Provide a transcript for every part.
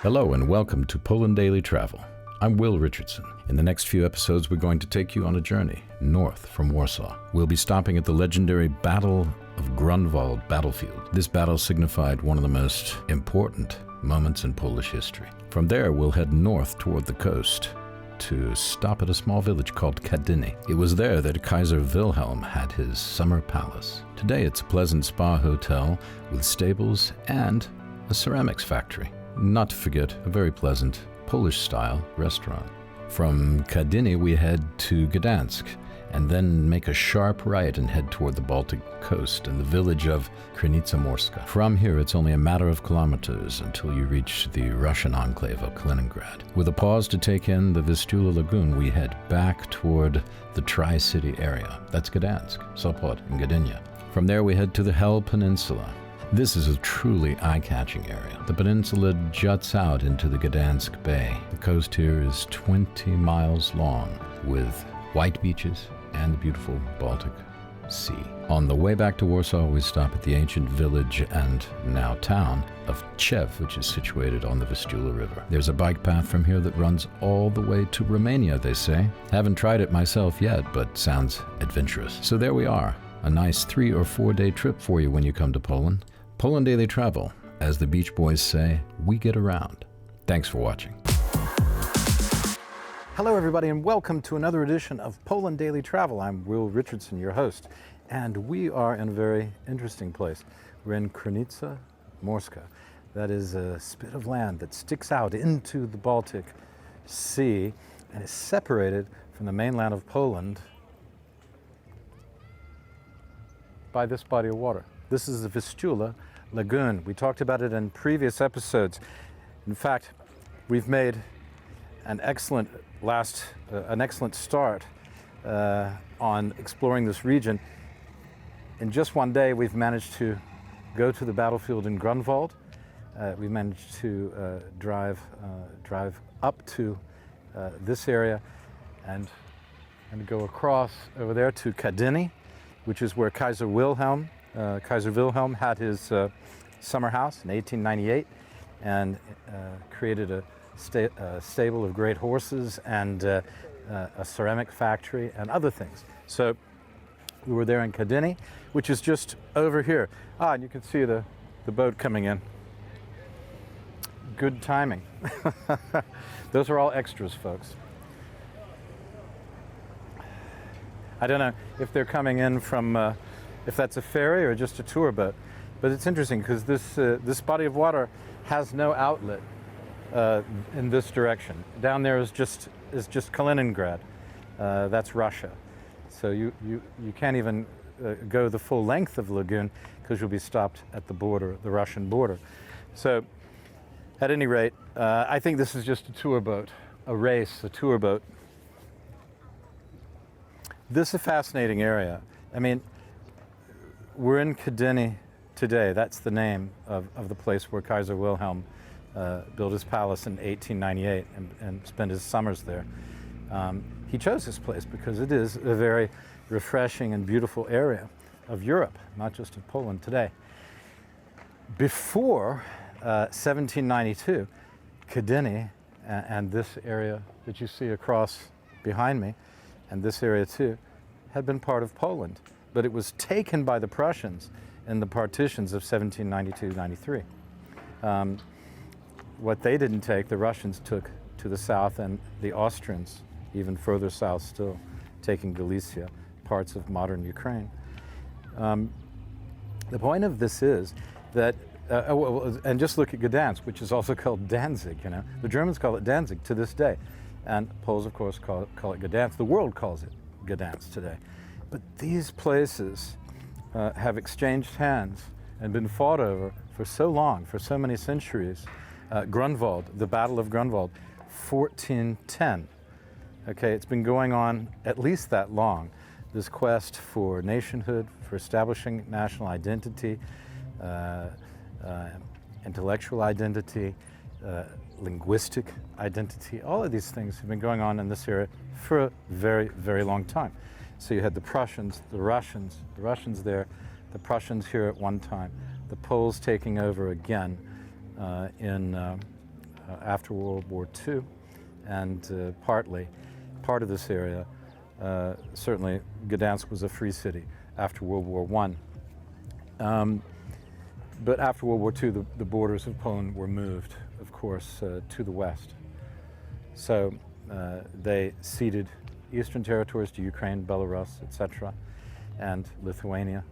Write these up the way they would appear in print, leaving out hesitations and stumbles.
Hello and welcome to Poland Daily Travel. I'm Will Richardson. In the next few episodes, we're going to take you on a journey north from Warsaw. We'll be stopping at the legendary Battle of Grunwald battlefield. This battle signified one of the most important moments in Polish history. From there, we'll head north toward the coast to stop at a small village called Kadyni. It was there that Kaiser Wilhelm had his summer palace. Today, it's a pleasant spa hotel with stables and a ceramics factory. Not to forget, a very pleasant Polish-style restaurant. From Kadyni, we head to Gdansk, and then make a sharp right and head toward the Baltic coast and the village of Krynica Morska. From here, it's only a matter of kilometers until you reach the Russian enclave of Kaliningrad. With a pause to take in the Vistula Lagoon, we head back toward the Tri-City area. That's Gdansk, Sopot, and Gdynia. From there, we head to the Hel Peninsula. This is a truly eye-catching area. The peninsula juts out into the Gdansk Bay. The coast here is 20 miles long, with white beaches and the beautiful Baltic Sea. On the way back to Warsaw, we stop at the ancient village and now town of Tczew, which is situated on the Vistula River. There's a bike path from here that runs all the way to Romania, they say. Haven't tried it myself yet, but sounds adventurous. So there we are, a nice 3 or 4 day trip for you when you come to Poland. Poland Daily Travel, as the Beach Boys say, we get around. Thanks for watching. Hello everybody and welcome to another edition of Poland Daily Travel. I'm Will Richardson, your host, and we are in a very interesting place. We're in Krynica Morska. That is a spit of land that sticks out into the Baltic Sea and is separated from the mainland of Poland by this body of water. This is the Vistula Lagoon. We talked about it in previous episodes. In fact, we've made an excellent start on exploring this region. In just one day, we've managed to go to the battlefield in Grunwald. We managed to drive up to this area and go across over there to Kadyni, which is where Kaiser Wilhelm had his summer house in 1898 and created a stable of great horses and a ceramic factory and other things. So we were there in Kadyni, which is just over here. And you can see the boat coming in. Good timing. Those are all extras, folks. I don't know if they're coming in from if that's a ferry or just a tour boat. But it's interesting because this body of water has no outlet in this direction. Down there is just Kaliningrad. That's Russia. So you can't even go the full length of the lagoon because you'll be stopped at the border, the Russian border. So at any rate, I think this is just a tour boat, a tour boat. This is a fascinating area. I mean, we're in Kadyni today. That's the name of the place where Kaiser Wilhelm built his palace in 1898 and spent his summers there. He chose this place because it is a very refreshing and beautiful area of Europe, not just of Poland today. Before 1792, Kadyni and this area that you see across behind me, and this area too, had been part of Poland. But it was taken by the Prussians in the partitions of 1792-93. What they didn't take, the Russians took to the south, and the Austrians even further south still, taking Galicia, parts of modern Ukraine. The point of this is that, and just look at Gdansk, which is also called Danzig, you know. The Germans call it Danzig to this day, and Poles, of course, call it Gdansk. The world calls it Gdansk today. But these places have exchanged hands and been fought over for so long, for so many centuries. Grunwald, the Battle of Grunwald, 1410. Okay, it's been going on at least that long. This quest for nationhood, for establishing national identity, intellectual identity, linguistic identity, all of these things have been going on in this area for a very, very long time. So you had the Prussians, the Russians there, the Prussians here at one time, the Poles taking over again in after World War II, and part of this area, certainly Gdansk was a free city after World War I. But after World War II, the borders of Poland were moved, of course, to the west. So they ceded eastern territories to Ukraine, Belarus, etc., and Lithuania.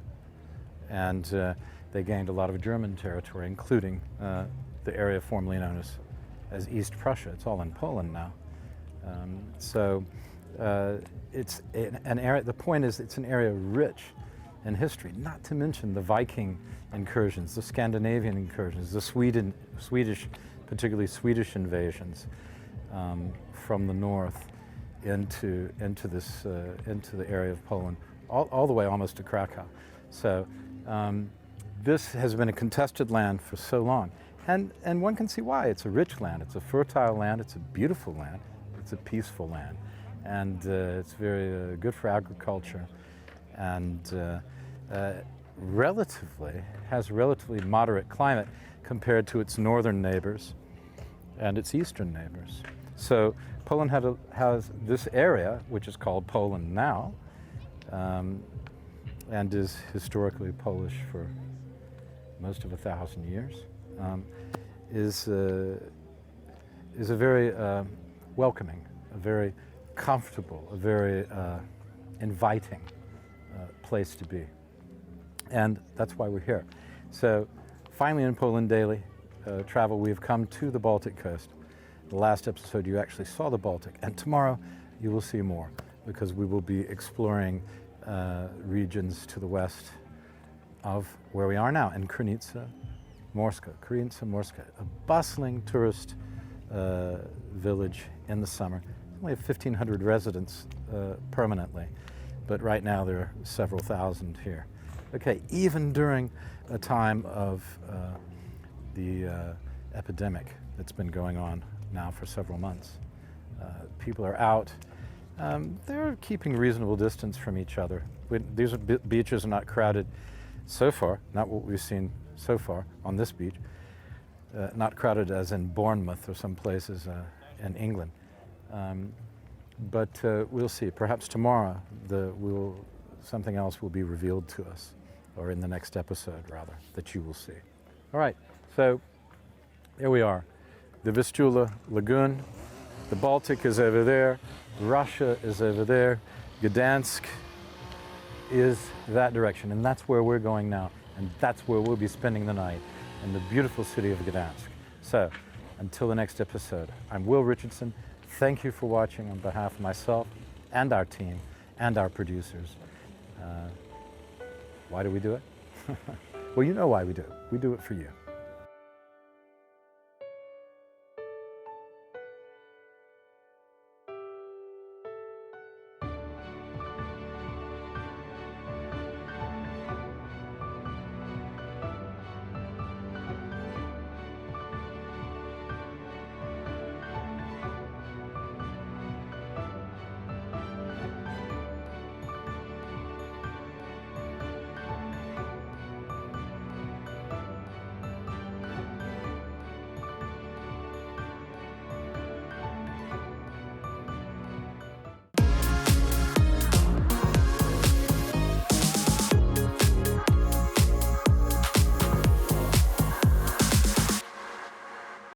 And they gained a lot of German territory, including the area formerly known as East Prussia. It's all in Poland now. It's an area, the point is it's an area rich in history, not to mention the Viking incursions, the Scandinavian incursions, the Swedish, particularly Swedish invasions from the north into the area of Poland, all the way almost to Krakow. So this has been a contested land for so long, and one can see why. It's a rich land, it's a fertile land, it's a beautiful land, it's a peaceful land, and it's very good for agriculture, and has relatively moderate climate compared to its northern neighbors and its eastern neighbors. So Poland has this area, which is called Poland now, and is historically Polish for most of 1,000 years, is a very welcoming, a very comfortable, a very inviting place to be. And that's why we're here. So finally in Poland Daily Travel, we have come to the Baltic coast. The last episode you actually saw the Baltic, and tomorrow you will see more, because we will be exploring regions to the west of where we are now, in Krynica Morska, a bustling tourist village in the summer. We have 1,500 residents permanently, but right now there are several thousand here. Okay, even during a time of the epidemic that's been going on now for several months, people are out. They're keeping reasonable distance from each other. These beaches are not crowded so far, not what we've seen so far on this beach, not crowded as in Bournemouth or some places in England. But we'll see. Perhaps tomorrow something else will be revealed to us, or in the next episode, rather, that you will see. All right, so here we are. The Vistula Lagoon, the Baltic is over there, Russia is over there, Gdansk is that direction, and that's where we're going now, and that's where we'll be spending the night, in the beautiful city of Gdansk. So, until the next episode, I'm Will Richardson. Thank you for watching on behalf of myself and our team and our producers. Why do we do it? Well, you know why we do it. We do it for you.